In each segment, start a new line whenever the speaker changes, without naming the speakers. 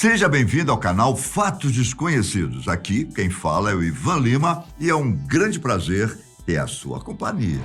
Seja bem-vindo ao canal Fatos Desconhecidos. Aqui quem fala é o Ivan Lima e é um grande prazer ter a sua companhia.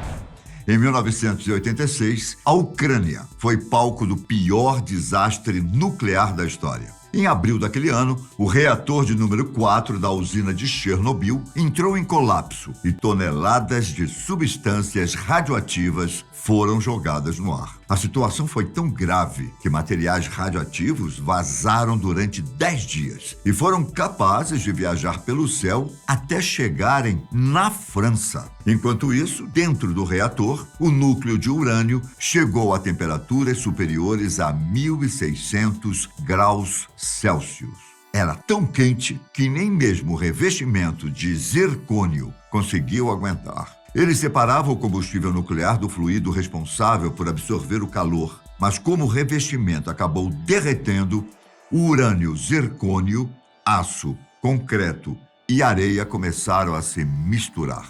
Em 1986, a Ucrânia foi palco do pior desastre nuclear da história. Em abril daquele ano, o reator de número 4 da usina de Chernobyl entrou em colapso e toneladas de substâncias radioativas foram jogadas no ar. A situação foi tão grave que materiais radioativos vazaram durante 10 dias e foram capazes de viajar pelo céu até chegarem na França. Enquanto isso, dentro do reator, o núcleo de urânio chegou a temperaturas superiores a 1.600 graus Celsius. Era tão quente que nem mesmo o revestimento de zircônio conseguiu aguentar. Ele separava o combustível nuclear do fluido responsável por absorver o calor, mas como o revestimento acabou derretendo, o urânio, zircônio, aço, concreto e areia começaram a se misturar.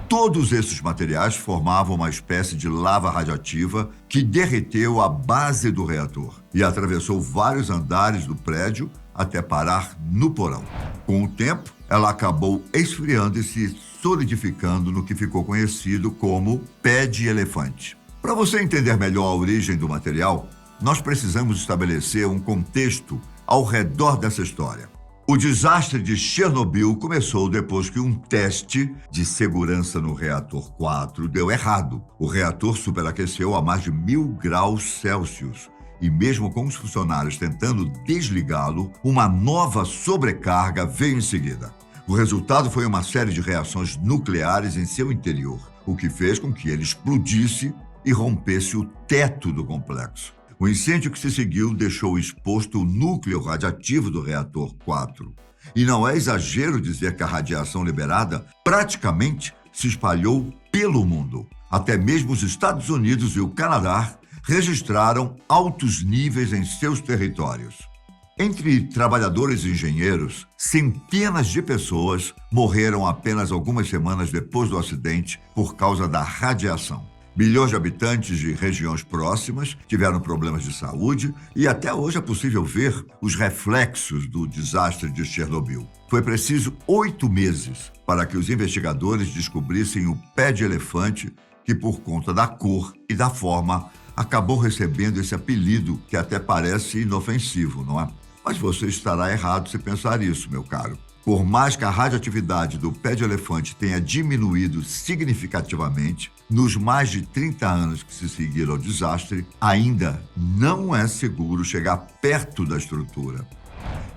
Todos esses materiais formavam uma espécie de lava radioativa que derreteu a base do reator e atravessou vários andares do prédio até parar no porão. Com o tempo, ela acabou esfriando e se solidificando no que ficou conhecido como pé de elefante. Para você entender melhor a origem do material, nós precisamos estabelecer um contexto ao redor dessa história. O desastre de Chernobyl começou depois que um teste de segurança no reator 4 deu errado. O reator superaqueceu a mais de 1.000 graus Celsius e mesmo com os funcionários tentando desligá-lo, uma nova sobrecarga veio em seguida. O resultado foi uma série de reações nucleares em seu interior, o que fez com que ele explodisse e rompesse o teto do complexo. O incêndio que se seguiu deixou exposto o núcleo radiativo do reator 4. E não é exagero dizer que a radiação liberada praticamente se espalhou pelo mundo. Até mesmo os Estados Unidos e o Canadá registraram altos níveis em seus territórios. Entre trabalhadores e engenheiros, centenas de pessoas morreram apenas algumas semanas depois do acidente por causa da radiação. Milhões de habitantes de regiões próximas tiveram problemas de saúde e até hoje é possível ver os reflexos do desastre de Chernobyl. Foi preciso 8 meses para que os investigadores descobrissem o pé de elefante que, por conta da cor e da forma, acabou recebendo esse apelido que até parece inofensivo, não é? Mas você estará errado se pensar isso, meu caro. Por mais que a radioatividade do pé de elefante tenha diminuído significativamente, nos mais de 30 anos que se seguiram ao desastre, ainda não é seguro chegar perto da estrutura.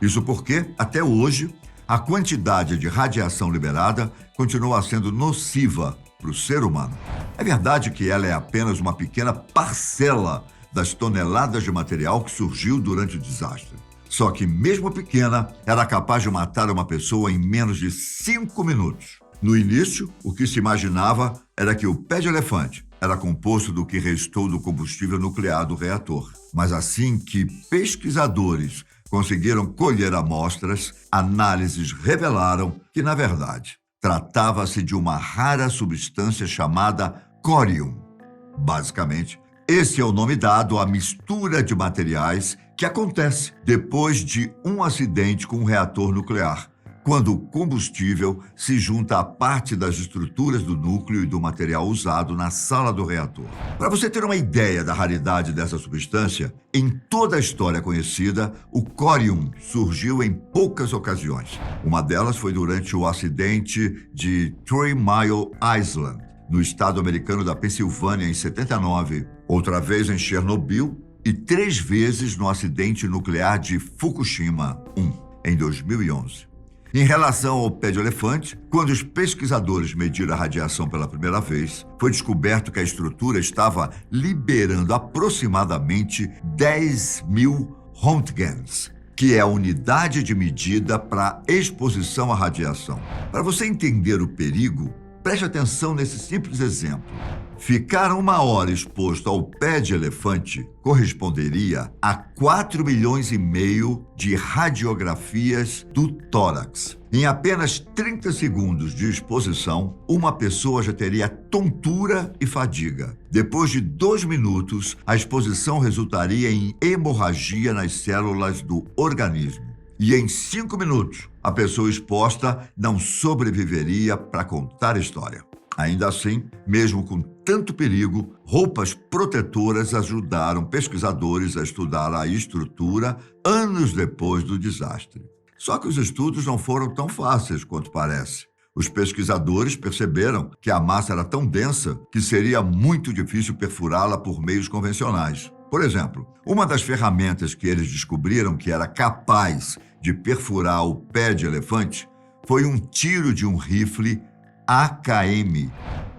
Isso porque, até hoje, a quantidade de radiação liberada continua sendo nociva para o ser humano. É verdade que ela é apenas uma pequena parcela das toneladas de material que surgiu durante o desastre. Só que, mesmo pequena, era capaz de matar uma pessoa em menos de 5 minutos. No início, o que se imaginava era que o pé de elefante era composto do que restou do combustível nuclear do reator. Mas assim que pesquisadores conseguiram colher amostras, análises revelaram que, na verdade, tratava-se de uma rara substância chamada córium. Basicamente, esse é o nome dado à mistura de materiais que acontece depois de um acidente com um reator nuclear, quando o combustível se junta à parte das estruturas do núcleo e do material usado na sala do reator. Para você ter uma ideia da raridade dessa substância, em toda a história conhecida, o córium surgiu em poucas ocasiões. Uma delas foi durante o acidente de 3 Mile Island, no estado americano da Pensilvânia, em 79, outra vez em Chernobyl e 3 vezes no acidente nuclear de Fukushima 1, em 2011. Em relação ao pé de elefante, quando os pesquisadores mediram a radiação pela primeira vez, foi descoberto que a estrutura estava liberando aproximadamente 10.000 röntgens, que é a unidade de medida para exposição à radiação. Para você entender o perigo, preste atenção nesse simples exemplo. Ficar 1 hora exposto ao pé de elefante corresponderia a 4,5 milhões de radiografias do tórax. Em apenas 30 segundos de exposição, uma pessoa já teria tontura e fadiga. Depois de 2 minutos, a exposição resultaria em hemorragia nas células do organismo. E em 5 minutos, a pessoa exposta não sobreviveria para contar a história. Ainda assim, mesmo com tanto perigo, roupas protetoras ajudaram pesquisadores a estudar a estrutura anos depois do desastre. Só que os estudos não foram tão fáceis quanto parece. Os pesquisadores perceberam que a massa era tão densa que seria muito difícil perfurá-la por meios convencionais. Por exemplo, uma das ferramentas que eles descobriram que era capaz de perfurar o pé de elefante foi um tiro de um rifle AKM.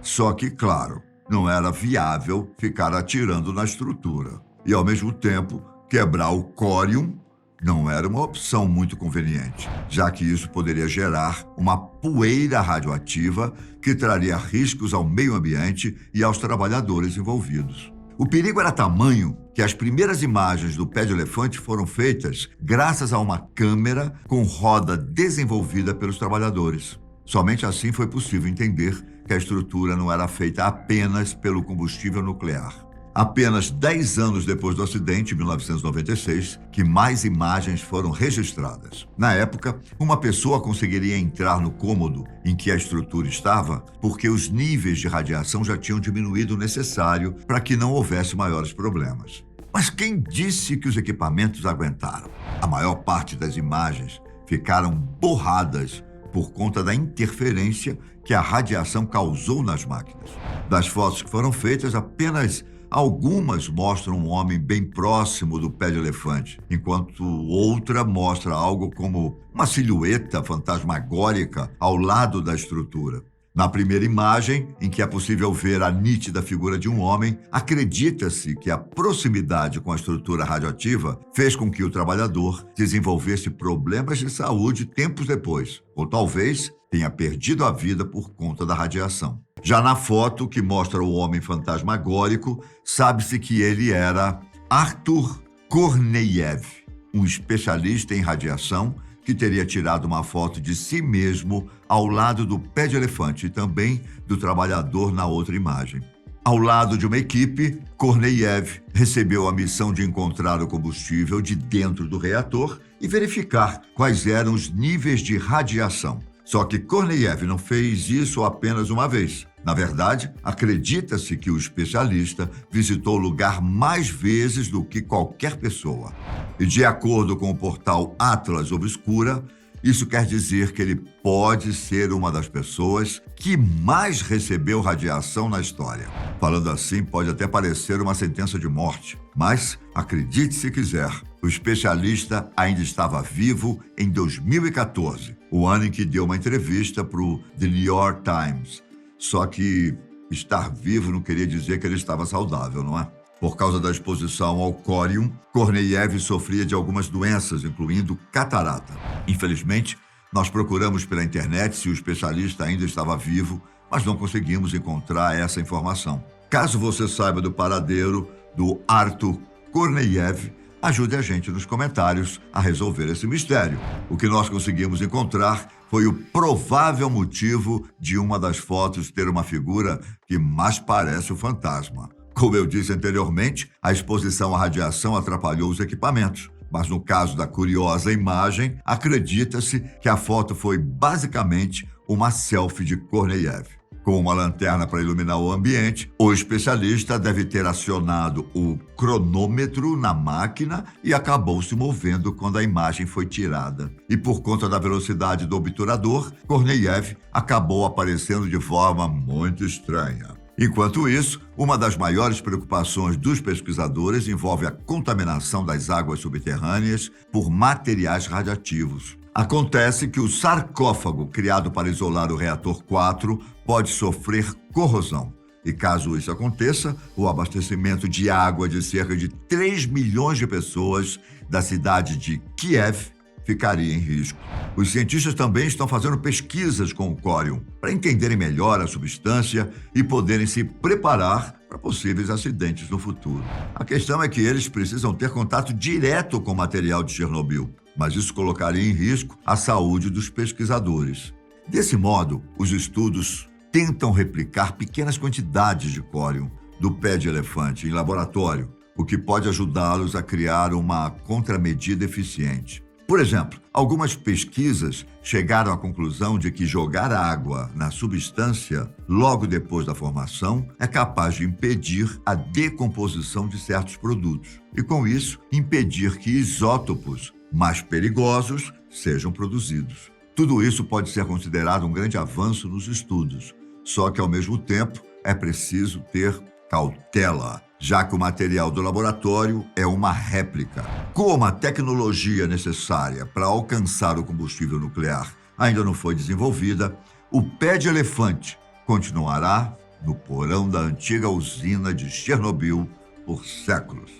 Só que, claro, não era viável ficar atirando na estrutura. E, ao mesmo tempo, quebrar o córium não era uma opção muito conveniente, já que isso poderia gerar uma poeira radioativa que traria riscos ao meio ambiente e aos trabalhadores envolvidos. O perigo era tamanho que as primeiras imagens do pé de elefante foram feitas graças a uma câmera com roda desenvolvida pelos trabalhadores. Somente assim foi possível entender que a estrutura não era feita apenas pelo combustível nuclear. Apenas 10 anos depois do acidente, em 1996, que mais imagens foram registradas. Na época, uma pessoa conseguiria entrar no cômodo em que a estrutura estava porque os níveis de radiação já tinham diminuído o necessário para que não houvesse maiores problemas. Mas quem disse que os equipamentos aguentaram? A maior parte das imagens ficaram borradas por conta da interferência que a radiação causou nas máquinas. Das fotos que foram feitas, apenas algumas mostram um homem bem próximo do pé de elefante, enquanto outra mostra algo como uma silhueta fantasmagórica ao lado da estrutura. Na primeira imagem, em que é possível ver a nítida figura de um homem, acredita-se que a proximidade com a estrutura radioativa fez com que o trabalhador desenvolvesse problemas de saúde tempos depois, ou talvez tenha perdido a vida por conta da radiação. Já na foto que mostra o homem fantasmagórico, sabe-se que ele era Arthur Korneyev, um especialista em radiação que teria tirado uma foto de si mesmo ao lado do pé de elefante e também do trabalhador na outra imagem. Ao lado de uma equipe, Korneyev recebeu a missão de encontrar o combustível de dentro do reator e verificar quais eram os níveis de radiação. Só que Korneyev não fez isso apenas uma vez. Na verdade, acredita-se que o especialista visitou o lugar mais vezes do que qualquer pessoa. E de acordo com o portal Atlas Obscura, isso quer dizer que ele pode ser uma das pessoas que mais recebeu radiação na história. Falando assim, pode até parecer uma sentença de morte, mas, acredite se quiser, o especialista ainda estava vivo em 2014, o ano em que deu uma entrevista para o The New York Times. Só que estar vivo não queria dizer que ele estava saudável, não é? Por causa da exposição ao córium, Korneyev sofria de algumas doenças, incluindo catarata. Infelizmente, nós procuramos pela internet se o especialista ainda estava vivo, mas não conseguimos encontrar essa informação. Caso você saiba do paradeiro do Arthur Korneyev, ajude a gente nos comentários a resolver esse mistério. O que nós conseguimos encontrar foi o provável motivo de uma das fotos ter uma figura que mais parece o fantasma. Como eu disse anteriormente, a exposição à radiação atrapalhou os equipamentos. Mas no caso da curiosa imagem, acredita-se que a foto foi basicamente uma selfie de Korneyev. Com uma lanterna para iluminar o ambiente, o especialista deve ter acionado o cronômetro na máquina e acabou se movendo quando a imagem foi tirada. E por conta da velocidade do obturador, Korneyev acabou aparecendo de forma muito estranha. Enquanto isso, uma das maiores preocupações dos pesquisadores envolve a contaminação das águas subterrâneas por materiais radioativos. Acontece que o sarcófago criado para isolar o reator 4 pode sofrer corrosão. E caso isso aconteça, o abastecimento de água de cerca de 3 milhões de pessoas da cidade de Kiev ficaria em risco. Os cientistas também estão fazendo pesquisas com o córium para entenderem melhor a substância e poderem se preparar para possíveis acidentes no futuro. A questão é que eles precisam ter contato direto com o material de Chernobyl, mas isso colocaria em risco a saúde dos pesquisadores. Desse modo, os estudos tentam replicar pequenas quantidades de córium do pé de elefante em laboratório, o que pode ajudá-los a criar uma contramedida eficiente. Por exemplo, algumas pesquisas chegaram à conclusão de que jogar água na substância logo depois da formação é capaz de impedir a decomposição de certos produtos e, com isso, impedir que isótopos mais perigosos sejam produzidos. Tudo isso pode ser considerado um grande avanço nos estudos, só que, ao mesmo tempo, é preciso ter cautela, já que o material do laboratório é uma réplica. Como a tecnologia necessária para alcançar o combustível nuclear ainda não foi desenvolvida, o pé de elefante continuará no porão da antiga usina de Chernobyl por séculos,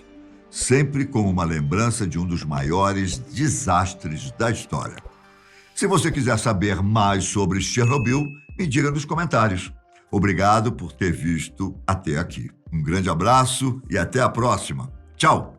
sempre como uma lembrança de um dos maiores desastres da história. Se você quiser saber mais sobre Chernobyl, me diga nos comentários. Obrigado por ter visto até aqui. Um grande abraço e até a próxima. Tchau!